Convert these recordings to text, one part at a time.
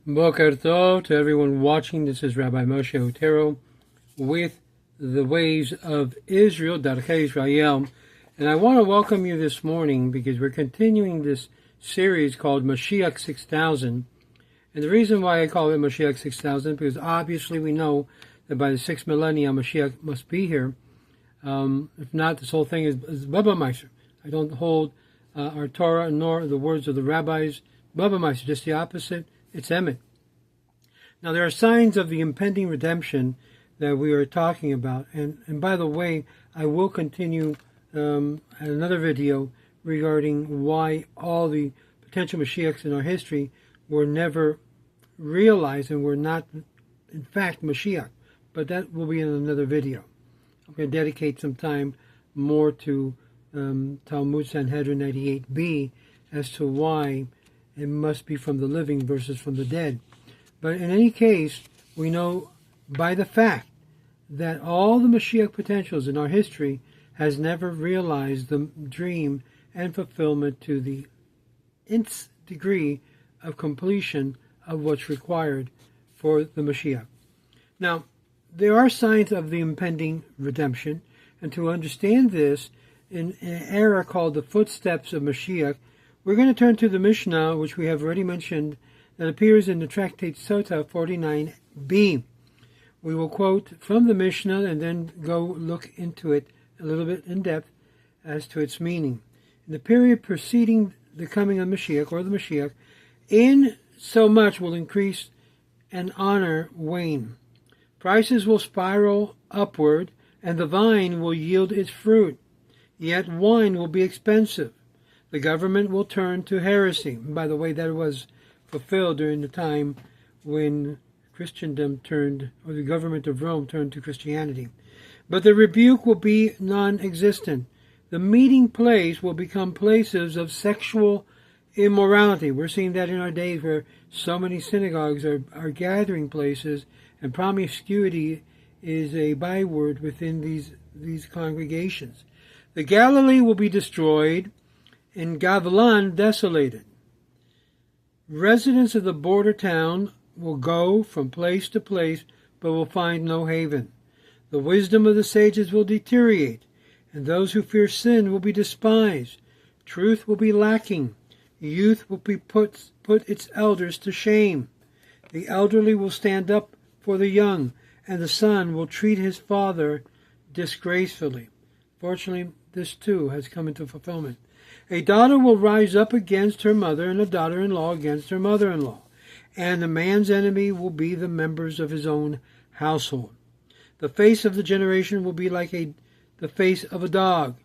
Boker Tov to everyone watching. This is Rabbi Moshe Otero with the Ways of Israel, Decay Israel. And I want to welcome you this morning because we're continuing this series called Mashiach 6000. And the reason why I call it Mashiach 6000, because obviously we know that by the 6th millennium, Mashiach must be here. If not, this whole thing is Baba Meiser. I don't hold our Torah nor the words of the rabbis. Baba Meiser, just the opposite. It's Emet. Now, there are signs of the impending redemption that we are talking about. And by the way, I will continue another video regarding why all the potential Mashiachs in our history were never realized and were not, in fact, Mashiach. But that will be in another video. I'm going to dedicate some time more to Talmud Sanhedrin 98b as to why it must be from the living versus from the dead. But in any case, we know by the fact that all the Mashiach potentials in our history has never realized the dream and fulfillment to the nth degree of completion of what's required for the Mashiach. Now, there are signs of the impending redemption, and to understand this, in an era called the footsteps of Mashiach, we're going to turn to the Mishnah, which we have already mentioned, that appears in the tractate Sota 49b. We will quote from the Mishnah and then go look into it a little bit in depth as to its meaning. In the period preceding the coming of Mashiach, or the Mashiach, in so much will increase and honor wane. Prices will spiral upward, and the vine will yield its fruit. Yet wine will be expensive. The government will turn to heresy. And by the way, that was fulfilled during the time when Christendom turned, or the government of Rome turned to Christianity. But the rebuke will be non-existent. The meeting place will become places of sexual immorality. We're seeing that in our days where so many synagogues are gathering places, and promiscuity is a byword within these congregations. The Galilee will be destroyed, and Gavlan desolated. Residents of the border town will go from place to place, but will find no haven. The wisdom of the sages will deteriorate, and those who fear sin will be despised. Truth will be lacking. Youth will be put its elders to shame. The elderly will stand up for the young, and the son will treat his father disgracefully. Fortunately, this too has come into fulfillment. A daughter will rise up against her mother, and a daughter-in-law against her mother-in-law. And the man's enemy will be the members of his own household. The face of the generation will be like the face of a dog.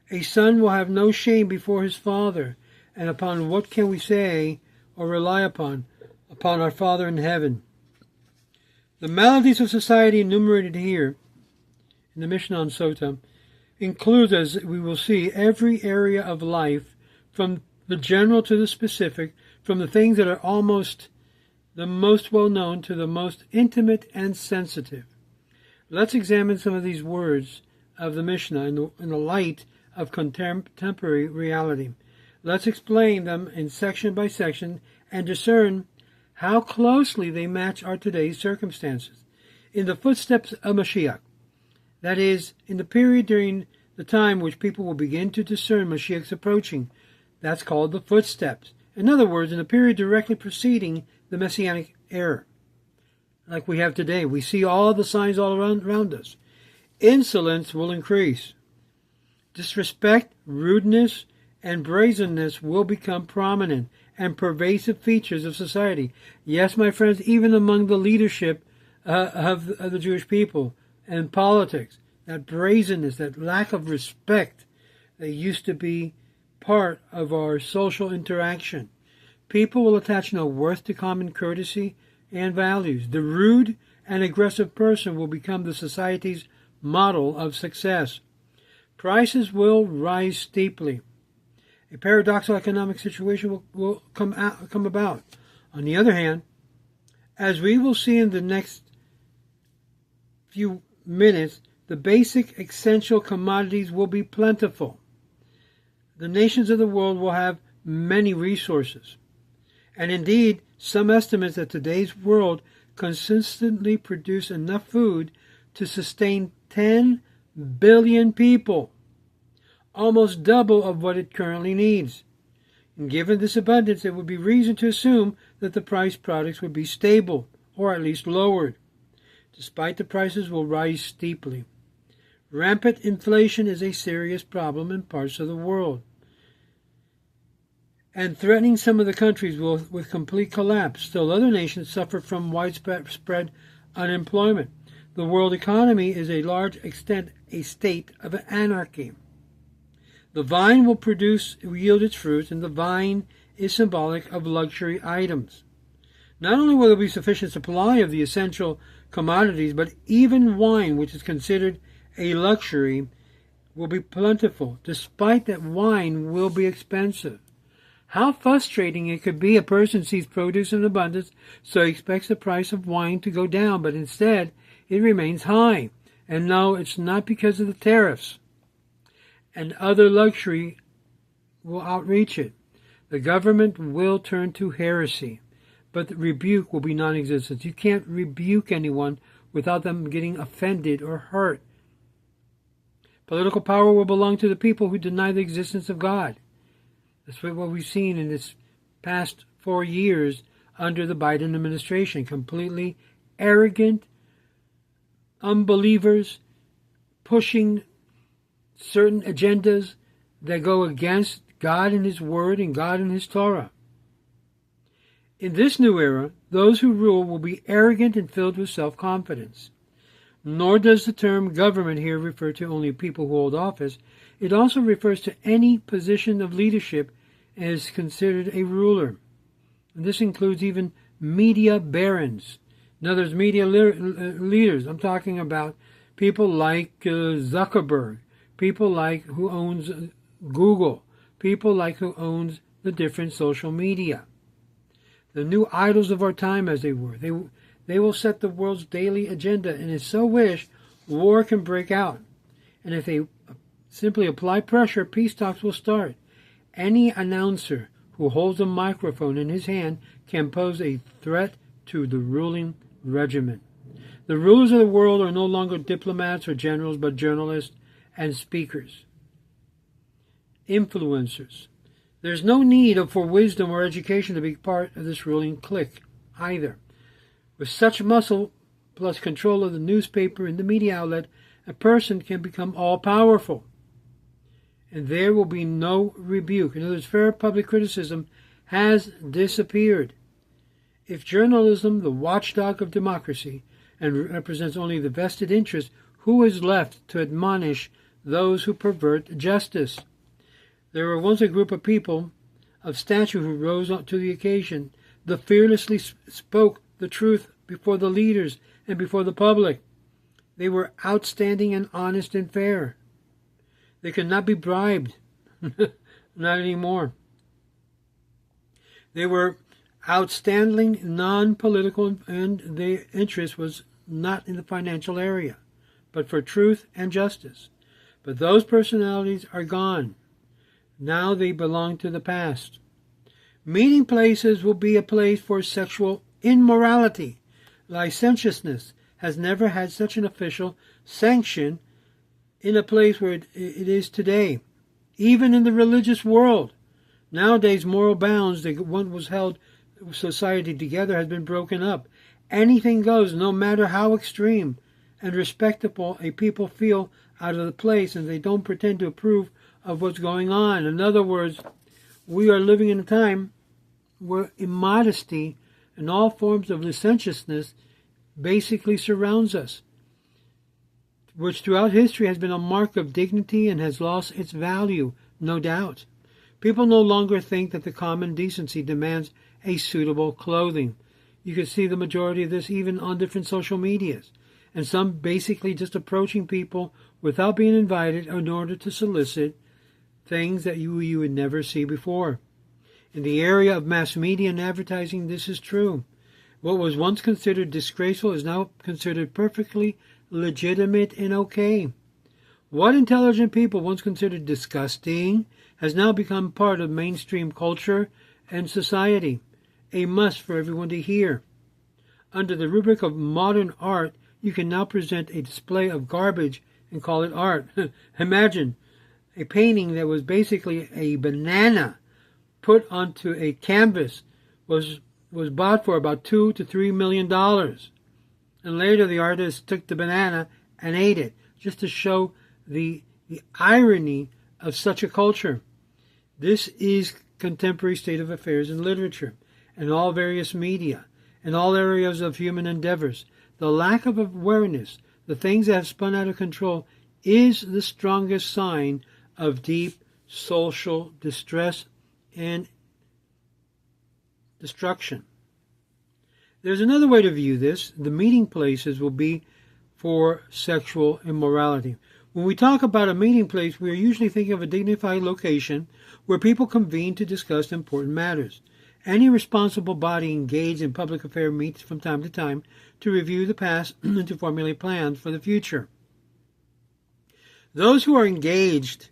A son will have no shame before his father. And upon what can we say or rely upon? Upon our Father in heaven. The maladies of society enumerated here in the Mishnah on Sota includes, as we will see, every area of life, from the general to the specific, from the things that are almost the most well-known to the most intimate and sensitive. Let's examine some of these words of the Mishnah in the light of contemporary reality. Let's explain them in section by section and discern how closely they match our today's circumstances. In the footsteps of Mashiach, that is, in the period during the time which people will begin to discern Mashiach's approaching, that's called the footsteps. In other words, in the period directly preceding the Messianic era, like we have today, we see all the signs all around us. Insolence will increase. Disrespect, rudeness, and brazenness will become prominent and pervasive features of society. Yes, my friends, even among the leadership of the Jewish people and politics, that brazenness, that lack of respect that used to be part of our social interaction. People will attach no worth to common courtesy and values. The rude and aggressive person will become the society's model of success. Prices will rise steeply. A paradoxical economic situation will come about. On the other hand, as we will see in the next few minutes, the basic essential commodities will be plentiful. The nations of the world will have many resources. And indeed, Some estimates that today's world consistently produce enough food to sustain 10 billion people, almost double of what it currently needs. And given this abundance, it would be reason to assume that the priced products would be stable, or at least lowered, despite the prices will rise steeply. Rampant inflation is a serious problem in parts of the world, and threatening some of the countries with complete collapse. Still, other nations suffer from widespread unemployment. The world economy is a large extent a state of anarchy. The vine will yield its fruits, and the vine is symbolic of luxury items. Not only will there be sufficient supply of the essential commodities, but even wine, which is considered a luxury, will be plentiful, despite that wine will be expensive. How frustrating it could be. A person sees produce in abundance, so he expects the price of wine to go down, but instead it remains high. And no, it's not because of the tariffs and other luxury will outreach it. The government will turn to heresy, but the rebuke will be non-existent. You can't rebuke anyone without them getting offended or hurt. Political power will belong to the people who deny the existence of God. That's what we've seen in this past 4 years under the Biden administration. Completely arrogant unbelievers pushing certain agendas that go against God and His Word and God and His Torah. In this new era, those who rule will be arrogant and filled with self-confidence. Nor does the term government here refer to only people who hold office. It also refers to any position of leadership as considered a ruler. And this includes even media barons. In other words, media leaders. I'm talking about people like Zuckerberg, people like who owns Google, people like who owns the different social media. The new idols of our time, as they were. They will set the world's daily agenda, and if so wish, war can break out. And if they simply apply pressure, peace talks will start. Any announcer who holds a microphone in his hand can pose a threat to the ruling regiment. The rulers of the world are no longer diplomats or generals, but journalists and speakers, influencers. There's no need for wisdom or education to be part of this ruling clique either. With such muscle plus control of the newspaper and the media outlet, a person can become all-powerful, and there will be no rebuke. In other words, fair public criticism has disappeared. If journalism, the watchdog of democracy, and represents only the vested interest, who is left to admonish those who pervert justice? There were once a group of people of stature who rose to the occasion. They fearlessly spoke the truth before the leaders and before the public. They were outstanding and honest and fair. They could not be bribed. Not anymore. They were outstanding, non-political, and their interest was not in the financial area, but for truth and justice. But those personalities are gone. Now they belong to the past. Meeting places will be a place for sexual immorality. Licentiousness has never had such an official sanction in a place where it is today. Even in the religious world. Nowadays, moral bounds that once held society together has been broken up. Anything goes, no matter how extreme and respectable a people feel out of the place, and they don't pretend to approve of what's going on. In other words, we are living in a time where immodesty and all forms of licentiousness basically surrounds us, which throughout history has been a mark of dignity and has lost its value, no doubt. People no longer think that the common decency demands a suitable clothing. You can see the majority of this even on different social medias, and some basically just approaching people without being invited in order to solicit things that you would never see before. In the area of mass media and advertising, this is true. What was once considered disgraceful is now considered perfectly legitimate and okay. What intelligent people once considered disgusting has now become part of mainstream culture and society. a must for everyone to hear. Under the rubric of modern art, you can now present a display of garbage and call it art. Imagine a painting that was basically a banana put onto a canvas was bought for about $2 to $3 million. And later the artist took the banana and ate it, just to show the irony of such a culture. This is contemporary state of affairs in literature and all various media and all areas of human endeavors. The lack of awareness, the things that have spun out of control, is the strongest sign of deep social distress and destruction. There's another way to view this. The meeting places will be for sexual immorality. When we talk about a meeting place, we are usually thinking of a dignified location where people convene to discuss important matters. Any responsible body engaged in public affairs meets from time to time to review the past and to formulate plans for the future. Those who are engaged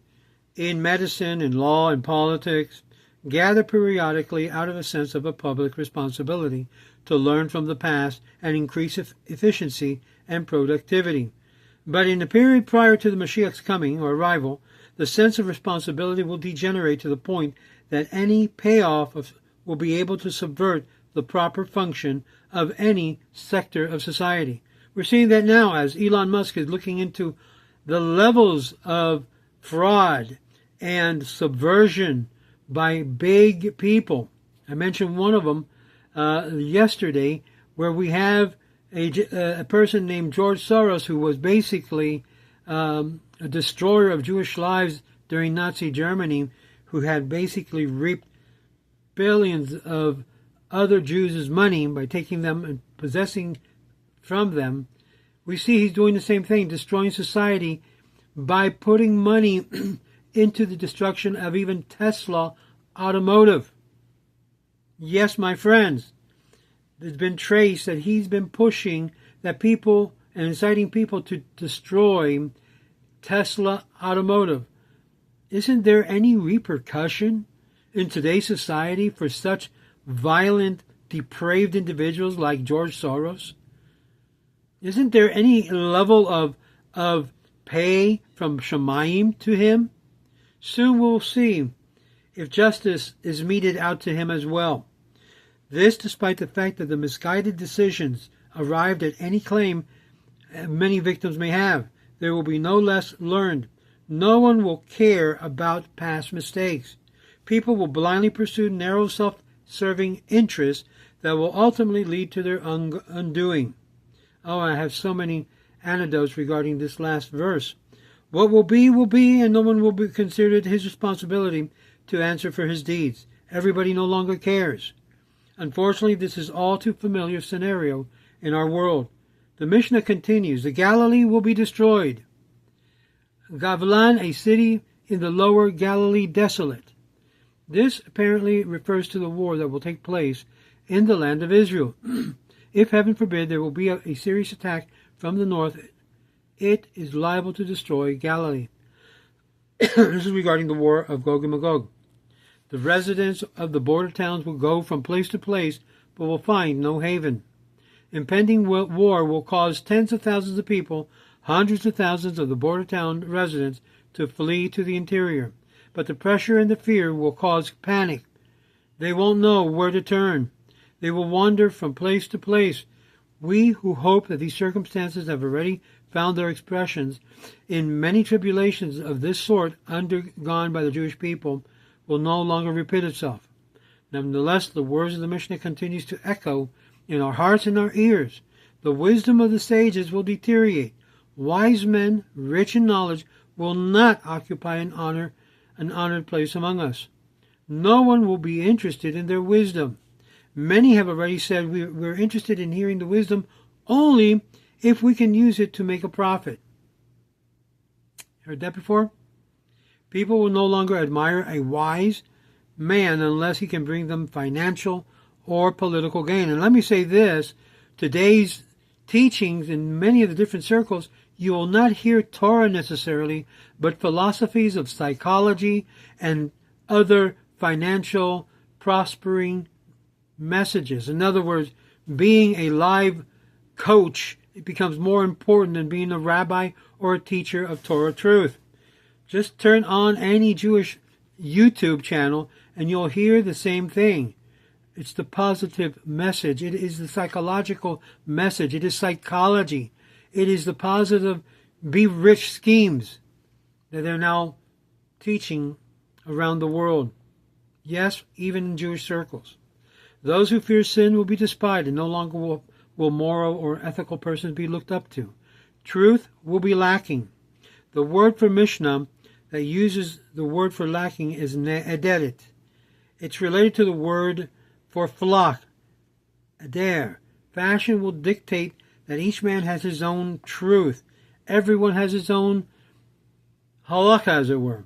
in medicine and law and politics gather periodically out of a sense of a public responsibility to learn from the past and increase efficiency and productivity. But in the period prior to the Mashiach's coming or arrival, the sense of responsibility will degenerate to the point that any payoff will be able to subvert the proper function of any sector of society. We're seeing that now as Elon Musk is looking into the levels of fraud and subversion by big people. I mentioned one of them yesterday, where we have a person named George Soros, who was basically a destroyer of Jewish lives during Nazi Germany, who had basically reaped billions of other Jews' money by taking them and possessing from them. We see he's doing the same thing, destroying society by putting money into the destruction of even Tesla Automotive. Yes, my friends, there's been traced that he's been pushing that people and inciting people to destroy Tesla Automotive. Isn't there any repercussion in today's society for such violent, depraved individuals like George Soros? Isn't there any level of pay from Shemayim to him? Soon we'll see if justice is meted out to him as well. This despite the fact that the misguided decisions arrived at any claim many victims may have. There will be no less learned. No one will care about past mistakes. People will blindly pursue narrow self-serving interests that will ultimately lead to their undoing. Oh, I have so many anecdotes regarding this last verse. What will be, and no one will be considered his responsibility to answer for his deeds. Everybody no longer cares. Unfortunately, this is all too familiar scenario in our world. The Mishnah continues, the Galilee will be destroyed. Gavlan, a city in the lower Galilee, desolate. This apparently refers to the war that will take place in the land of Israel. If, heaven forbid, there will be a serious attack from the north, it is liable to destroy Galilee. This is regarding the war of Gog and Magog. The residents of the border towns will go from place to place, but will find no haven. Impending war will cause tens of thousands of people, hundreds of thousands of the border town residents, to flee to the interior. But the pressure and the fear will cause panic. They won't know where to turn. They will wander from place to place. We who hope that these circumstances have already found their expressions in many tribulations of this sort undergone by the Jewish people will no longer repeat itself. Nevertheless, the words of the Mishnah continues to echo in our hearts and our ears. The wisdom of the sages will deteriorate. Wise men, rich in knowledge, will not occupy an honored place among us. No one will be interested in their wisdom. Many have already said we're interested in hearing the wisdom only if we can use it to make a profit. Heard that before? People will no longer admire a wise man unless he can bring them financial or political gain. And let me say this, today's teachings in many of the different circles, you will not hear Torah necessarily, but philosophies of psychology and other financial prospering messages. In other words, being a live coach, it becomes more important than being a rabbi or a teacher of Torah truth. Just turn on any Jewish YouTube channel and you'll hear the same thing. It's the positive message. It is the psychological message. It is psychology. It is the positive be rich schemes that they're now teaching around the world. Yes, even in Jewish circles. Those who fear sin will be despised, and no longer will moral or ethical persons be looked up to. Truth will be lacking. The word for Mishnah that uses the word for lacking is ne'ederet. It's related to the word for flock, eder. Fashion will dictate that each man has his own truth. Everyone has his own halakha, as it were.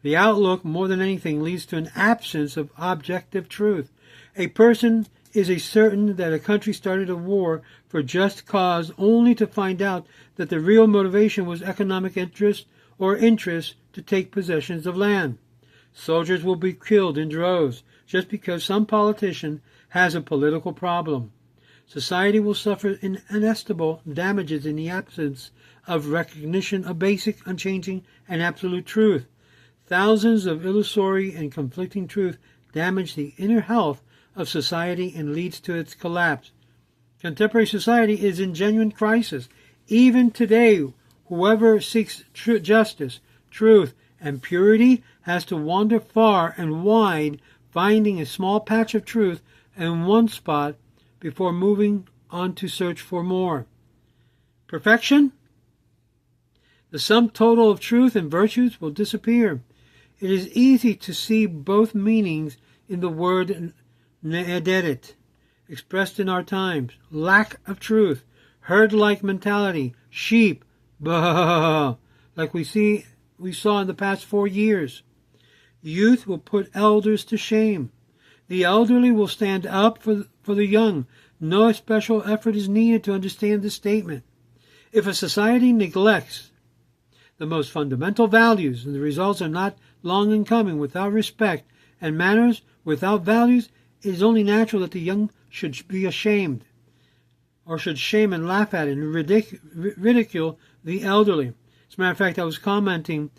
The outlook, more than anything, leads to an absence of objective truth. A person is certain that a country started a war for just cause only to find out that the real motivation was economic interest or interest to take possessions of land. Soldiers will be killed in droves just because some politician has a political problem. Society will suffer inestimable damages in the absence of recognition of basic, unchanging, and absolute truth. Thousands of illusory and conflicting truth damage the inner health of society and leads to its collapse. Contemporary society is in genuine crisis. Even today, whoever seeks justice, truth, and purity has to wander far and wide, finding a small patch of truth in one spot before moving on to search for more. Perfection? The sum total of truth and virtues will disappear. It is easy to see both meanings in the word ne'ederet, expressed in our times. Lack of truth, herd-like mentality, sheep, bah, like we saw in the past 4 years. Youth will put elders to shame. The elderly will stand up for the young. No special effort is needed to understand this statement. If a society neglects the most fundamental values, and the results are not long in coming, without respect and manners, without values, it is only natural that the young should be ashamed, or should shame and laugh at and ridicule the elderly. As a matter of fact, I was commenting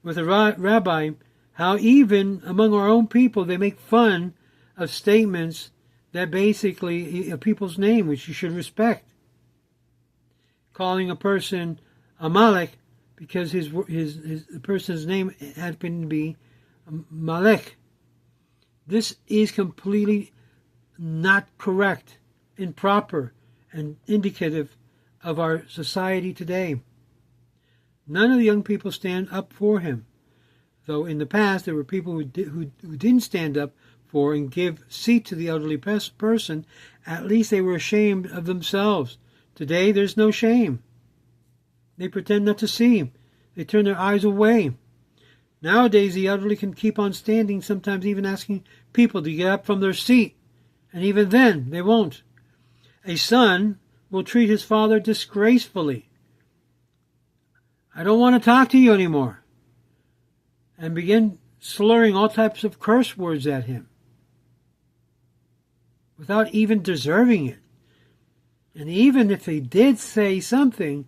with a rabbi how even among our own people they make fun of statements that basically a people's name, which you should respect. Calling a person Amalek because the person's name had been to be Malek. This is completely not correct, improper, and indicative of our society today. None of the young people stand up for him, though in the past there were people who didn't stand up for and give seat to the elderly person. At least they were ashamed of themselves. Today there's no shame. They pretend not to see. They turn their eyes away. Nowadays the elderly can keep on standing, sometimes even asking people to get up from their seat, and even then they won't. A son will treat his father disgracefully. I don't want to talk to you anymore, and begin slurring all types of curse words at him without even deserving it. And even if they did say something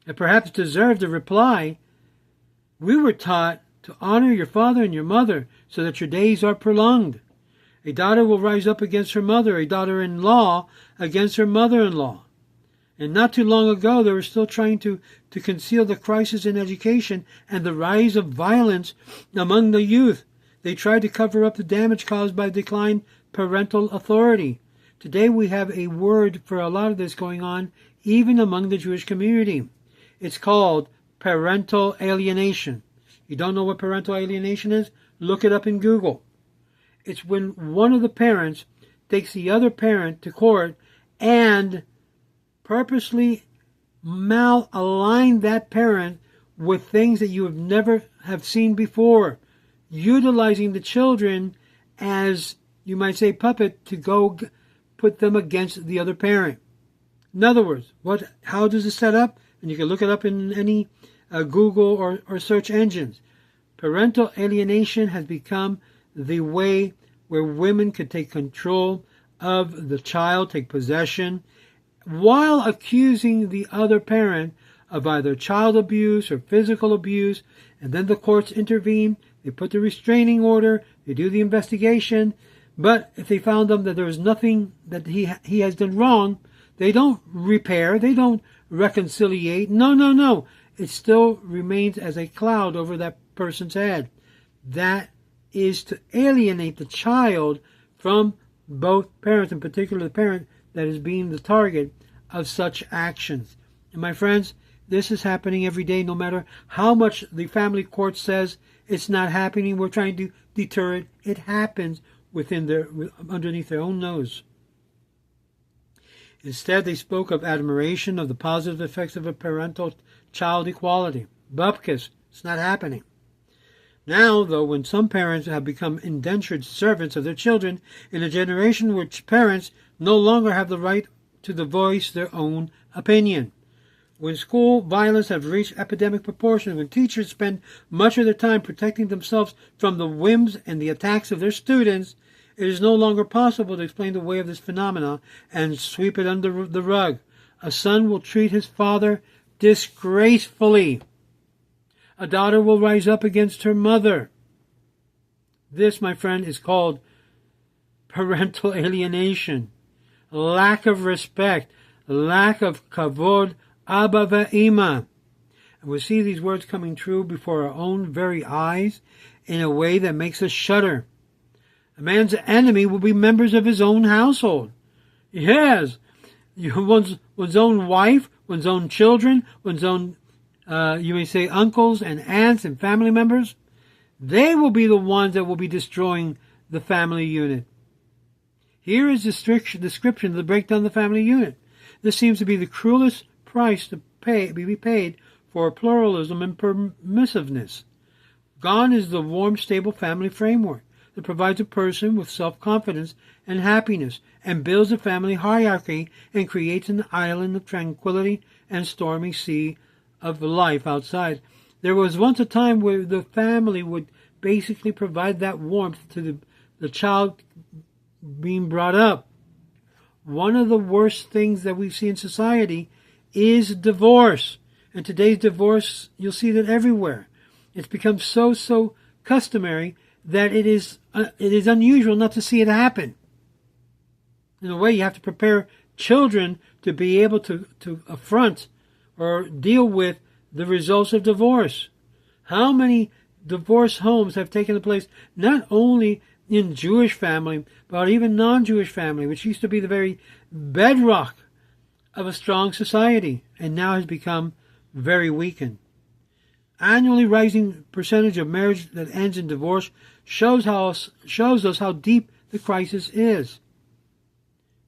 that perhaps deserved a reply, we were taught to honor your father and your mother so that your days are prolonged. A daughter will rise up against her mother, a daughter-in-law against her mother-in-law. And not too long ago, they were still trying to conceal the crisis in education and the rise of violence among the youth. They tried to cover up the damage caused by declined parental authority. Today we have a word for a lot of this going on, even among the Jewish community. It's called parental alienation. You don't know what parental alienation is? Look it up in Google. It's when one of the parents takes the other parent to court and purposely malalign that parent with things that you have never have seen before, utilizing the children as, you might say, puppet to go put them against the other parent. In other words, how does it set up? And you can look it up in any Google or search engines. Parental alienation has become the way where women could take control of the child take possession while accusing the other parent of either child abuse or physical abuse, and then the courts intervene. They put the restraining order, they do the investigation, but if they found them that there was nothing that he has done wrong, they don't repair, they don't reconciliate. No. It still remains as a cloud over that person's head. That is to alienate the child from both parents, in particular the parent that is being the target of such actions. And my friends, this is happening every day, no matter how much the family court says it's not happening. We're trying to deter it. It happens underneath their own nose. Instead, they spoke of admiration of the positive effects of a parental-child equality. Bupkis, it's not happening. Now, though, when some parents have become indentured servants of their children, in a generation in which parents no longer have the right to voice their own opinion, when school violence have reached epidemic proportions, when teachers spend much of their time protecting themselves from the whims and the attacks of their students, it is no longer possible to explain the way of this phenomena and sweep it under the rug. A son will treat his father disgracefully. A daughter will rise up against her mother. This, my friend, is called parental alienation, lack of respect, lack of kavod, Abba ve'ima. And we see these words coming true before our own very eyes in a way that makes us shudder. A man's enemy will be members of his own household. Yes, one's own wife, one's own children, one's own, you may say, uncles and aunts and family members. They will be the ones that will be destroying the family unit. Here is the description of the breakdown of the family unit. This seems to be the cruelest price to be paid for pluralism and permissiveness. Gone is the warm, stable family framework that provides a person with self-confidence and happiness, and builds a family hierarchy and creates an island of tranquility and stormy sea of life outside. There was once a time where the family would basically provide that warmth to the child being brought up. One of the worst things that we see in society is divorce. And today's divorce, you'll see that everywhere. It's become so customary that it is unusual not to see it happen. In a way, you have to prepare children to be able to affront or deal with the results of divorce. How many divorce homes have taken place not only in Jewish family, but even non-Jewish family, which used to be the very bedrock of a strong society, and now has become very weakened. Annually rising percentage of marriage that ends in divorce shows us how deep the crisis is.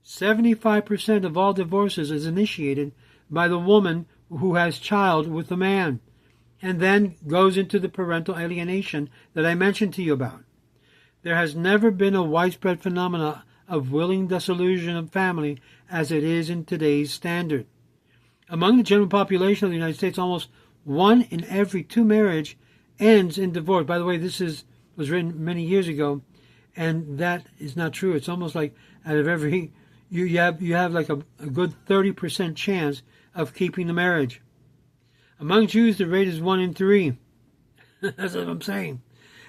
75% of all divorces is initiated by the woman who has child with the man, and then goes into the parental alienation that I mentioned to you about. There has never been a widespread phenomenon of willing dissolution of family as it is in today's standard. Among the general population of the United States, almost 1 in every 2 marriage ends in divorce. By the way, this was written many years ago, and that is not true. It's almost like out of every you have like a good 30% chance of keeping the marriage. Among Jews, the rate is 1 in 3. That's what I'm saying.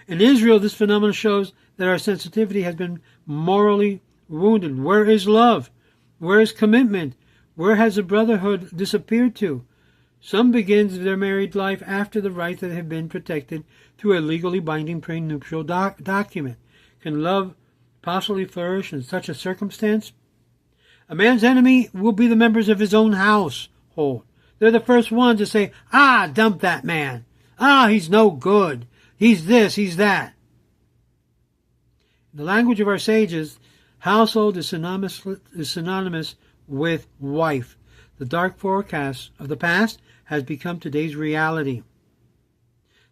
In Israel, this phenomenon shows that our sensitivity has been morally wounded. Where is love? Where is commitment? Where has the brotherhood disappeared to? Some begins their married life after the rights that have been protected through a legally binding prenuptial document. Can love possibly flourish in such a circumstance? A man's enemy will be the members of his own household. They're the first ones to say, dump that man. He's no good. He's this, he's that. In the language of our sages, household is synonymous with wife. The dark forecast of the past has become today's reality.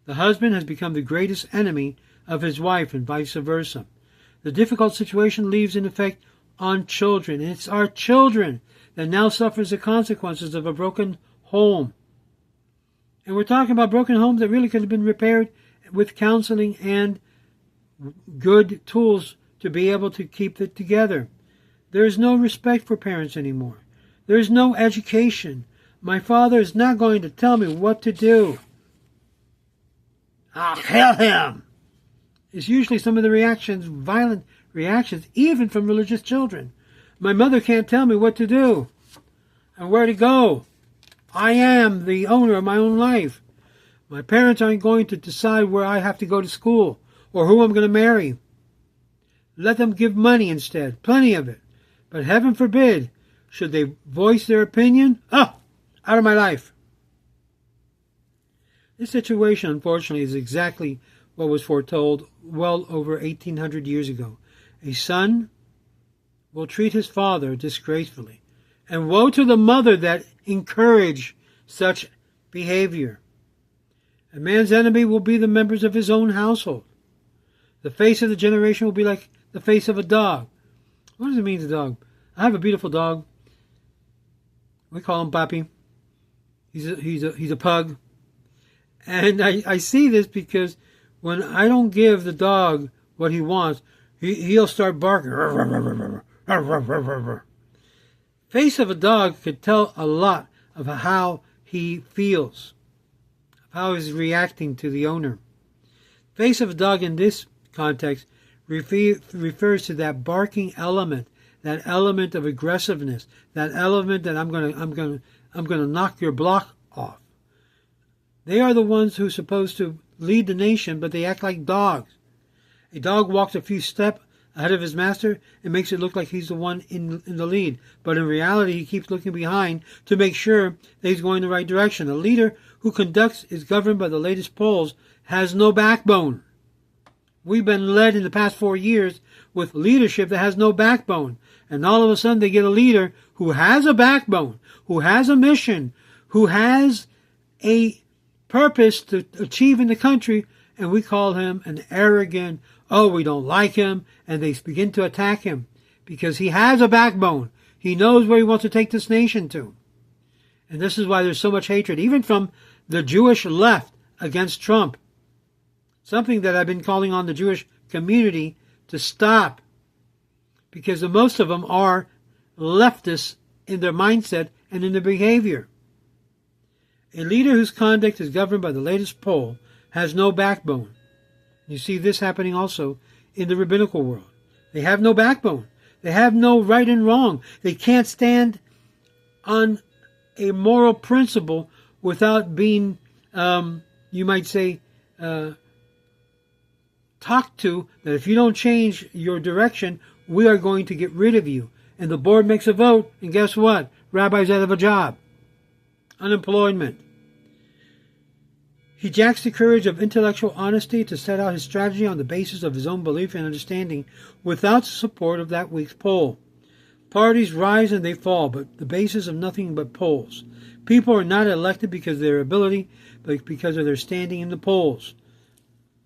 The husband has become the greatest enemy of his wife and vice versa. The difficult situation leaves an effect on children. And it's our children that now suffers the consequences of a broken home. And we're talking about broken homes that really could have been repaired with counseling and good tools to be able to keep it together. There is no respect for parents anymore. There is no education. My father is not going to tell me what to do. I'll kill him. It's usually some of the reactions, violent reactions, even from religious children. My mother can't tell me what to do and where to go. I am the owner of my own life. My parents aren't going to decide where I have to go to school or who I'm going to marry. Let them give money instead, plenty of it. But heaven forbid, should they voice their opinion, out of my life. This situation, unfortunately, is exactly what was foretold well over 1,800 years ago. A son will treat his father disgracefully, and woe to the mother that encourage such behavior. A man's enemy will be the members of his own household. The face of the generation will be like the face of a dog. What does it mean, the dog? I have a beautiful dog. We call him Papi. He's a pug. And I see this because when I don't give the dog what he wants, he'll start barking. Face of a dog could tell a lot of how he feels, of how he's reacting to the owner. Face of a dog in this context refers to that barking element, that element of aggressiveness, that element that I'm gonna knock your block off. They are the ones who are supposed to lead the nation, but they act like dogs. A dog walks a few steps ahead of his master and makes it look like he's the one in the lead. But in reality, he keeps looking behind to make sure that he's going the right direction. A leader who conducts is governed by the latest polls has no backbone. We've been led in the past 4 years with leadership that has no backbone. And all of a sudden they get a leader who has a backbone, who has a mission, who has a purpose to achieve in the country, and we call him an arrogant, we don't like him, and they begin to attack him because he has a backbone. He knows where he wants to take this nation to. And this is why there's so much hatred, even from the Jewish left against Trump. Something that I've been calling on the Jewish community to stop, because the most of them are leftists in their mindset and in their behavior. A leader whose conduct is governed by the latest poll has no backbone. You see this happening also in the rabbinical world. They have no backbone. They have no right and wrong. They can't stand on a moral principle without being, you might say, talked to, that if you don't change your direction, we are going to get rid of you. And the board makes a vote, and guess what? Rabbi's out of a job. Unemployment. He lacks the courage of intellectual honesty to set out his strategy on the basis of his own belief and understanding without the support of that week's poll. Parties rise and they fall, but the basis of nothing but polls. People are not elected because of their ability, but because of their standing in the polls,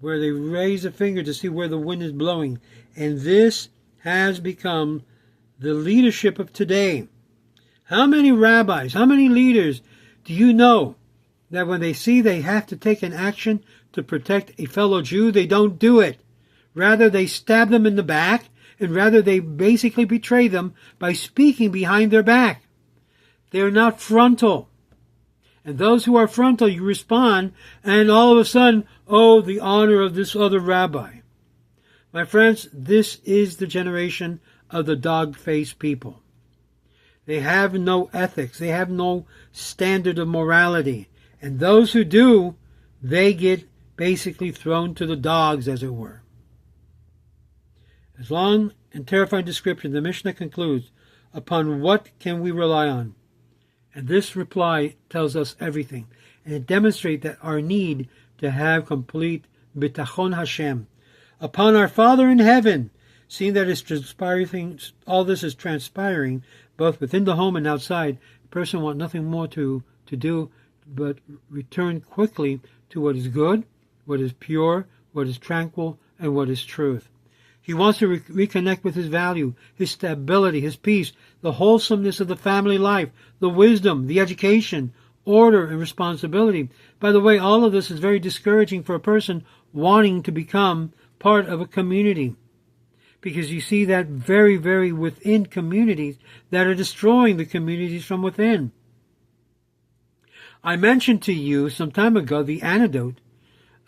where they raise a finger to see where the wind is blowing. And this has become the leadership of today. How many rabbis, how many leaders do you know that when they see they have to take an action to protect a fellow Jew, they don't do it? Rather, they stab them in the back, and rather they basically betray them by speaking behind their back. They are not frontal. And those who are frontal, you respond, and all of a sudden, the honor of this other rabbi. My friends, this is the generation of the dog-faced people. They have no ethics. They have no standard of morality. And those who do, they get basically thrown to the dogs, as it were. As long and terrifying description, the Mishnah concludes, upon what can we rely on? And this reply tells us everything. And it demonstrates that our need to have complete bitachon Hashem. Upon our Father in heaven, seeing that it's transpiring, all this is transpiring, both within the home and outside, the person wants nothing more to do but return quickly to what is good, what is pure, what is tranquil, and what is truth. He wants to reconnect with his value, his stability, his peace, the wholesomeness of the family life, the wisdom, the education, order, and responsibility. By the way, all of this is very discouraging for a person wanting to become part of a community, because you see that very, very within communities that are destroying the communities from within. I mentioned to you some time ago the anecdote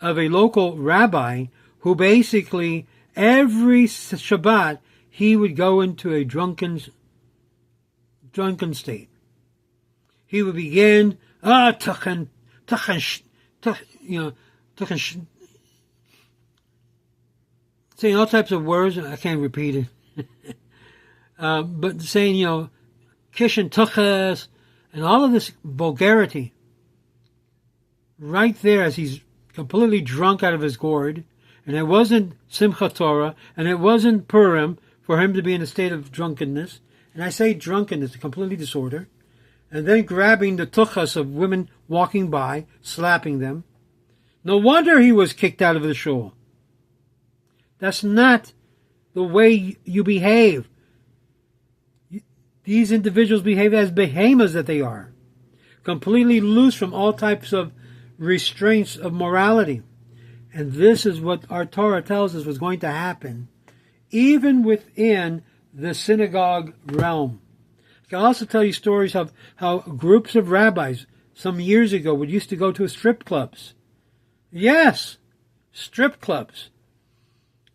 of a local rabbi who basically every Shabbat he would go into a drunken state. He would begin, saying all types of words. I can't repeat it. But saying, kish and tuchas, and all of this vulgarity. Right there as he's completely drunk out of his gourd. And it wasn't Simchat Torah, and it wasn't Purim for him to be in a state of drunkenness. And I say drunkenness, completely disorder. And then grabbing the tuchas of women walking by, slapping them. No wonder he was kicked out of the shul. That's not the way you behave. These individuals behave as behemoths that they are. Completely loose from all types of restraints of morality. And this is what our Torah tells us was going to happen, even within the synagogue realm. I can also tell you stories of how groups of rabbis some years ago would used to go to strip clubs. Yes, strip clubs.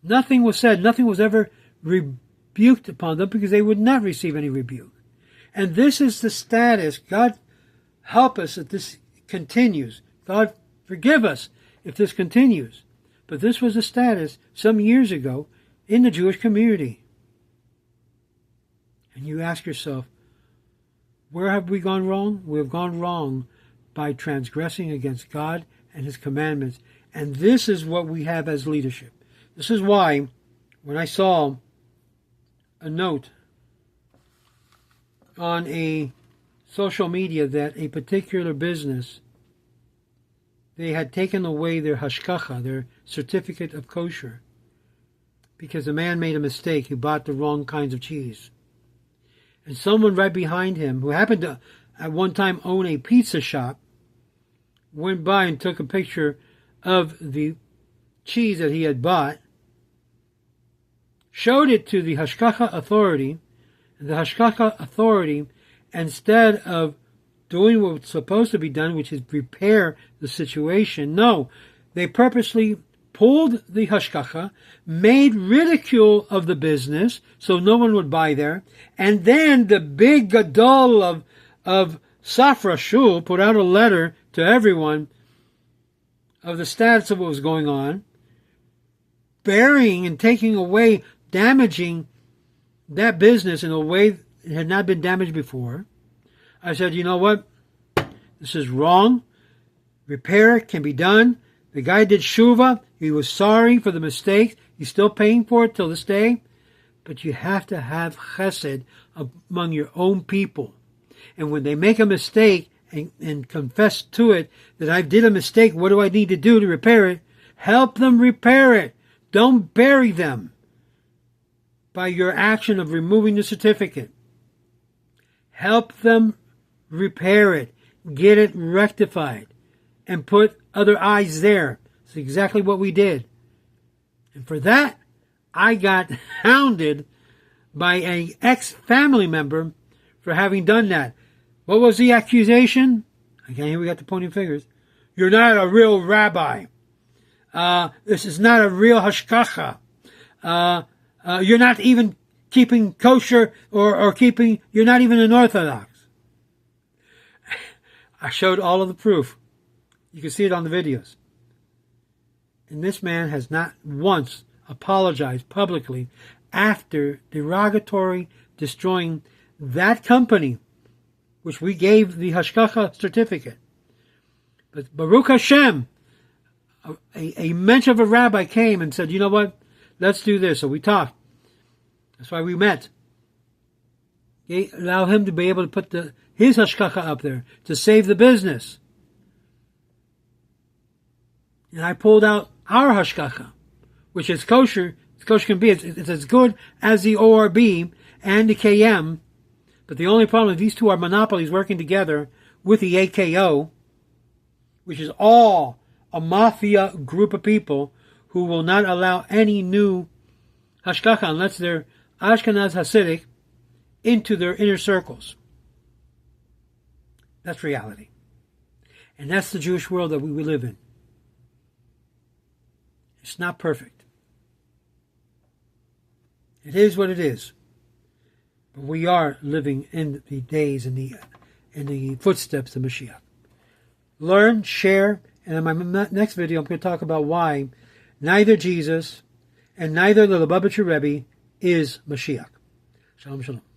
Nothing was said. Nothing was ever rebuked upon them because they would not receive any rebuke. And this is the status. God help us if this continues. God forgive us if this continues. But this was the status some years ago in the Jewish community. And you ask yourself, where have we gone wrong? We have gone wrong by transgressing against God and His commandments. And this is what we have as leadership. This is why when I saw a note on a social media that a particular business, they had taken away their hashkacha, their certificate of kosher, because a man made a mistake. He bought the wrong kinds of cheese. And someone right behind him, who happened to at one time own a pizza shop, went by and took a picture of the cheese that he had bought, showed it to the hashkacha authority, and the hashkacha authority, instead of doing what's supposed to be done, which is repair the situation, no, they purposely pulled the hashkacha, made ridicule of the business, so no one would buy there, and then the big gadol of Safra Shul put out a letter to everyone of the status of what was going on, burying and taking away, damaging that business in a way it had not been damaged before. I said, you know what? This is wrong. Repair can be done. The guy did shuvah. He was sorry for the mistake. He's still paying for it till this day. But you have to have chesed among your own people. And when they make a mistake and confess to it, that I did a mistake, what do I need to do to repair it? Help them repair it. Don't bury them by your action of removing the certificate. Help them repair it. Get it rectified. And put other eyes there. That's exactly what we did. And for that, I got hounded by an ex-family member for having done that. What was the accusation? Again, here we got the pointing fingers. You're not a real rabbi. This is not a real hashkacha. You're not even keeping kosher or keeping, you're not even an Orthodox. I showed all of the proof. You can see it on the videos. And this man has not once apologized publicly after derogatory destroying that company, which we gave the hashkacha certificate. But Baruch Hashem, a mensch of a rabbi came and said, you know what, let's do this. So we talked. That's why we met. Allow him to be able to put his hashkacha up there to save the business. And I pulled out our hashkacha, which is kosher. As kosher can be. It's as good as the ORB and the KM. But the only problem is these two are monopolies working together with the AKO, which is all a mafia group of people who will not allow any new Hashgacha, and lets their Ashkenaz Hasidic into their inner circles. That's reality. And that's the Jewish world that we live in. It's not perfect. It is what it is. But we are living in the days and the footsteps of Mashiach. Learn, share, and in my next video I'm going to talk about why neither Jesus and neither the Lubavitcher Rebbe is Mashiach. Shalom, shalom.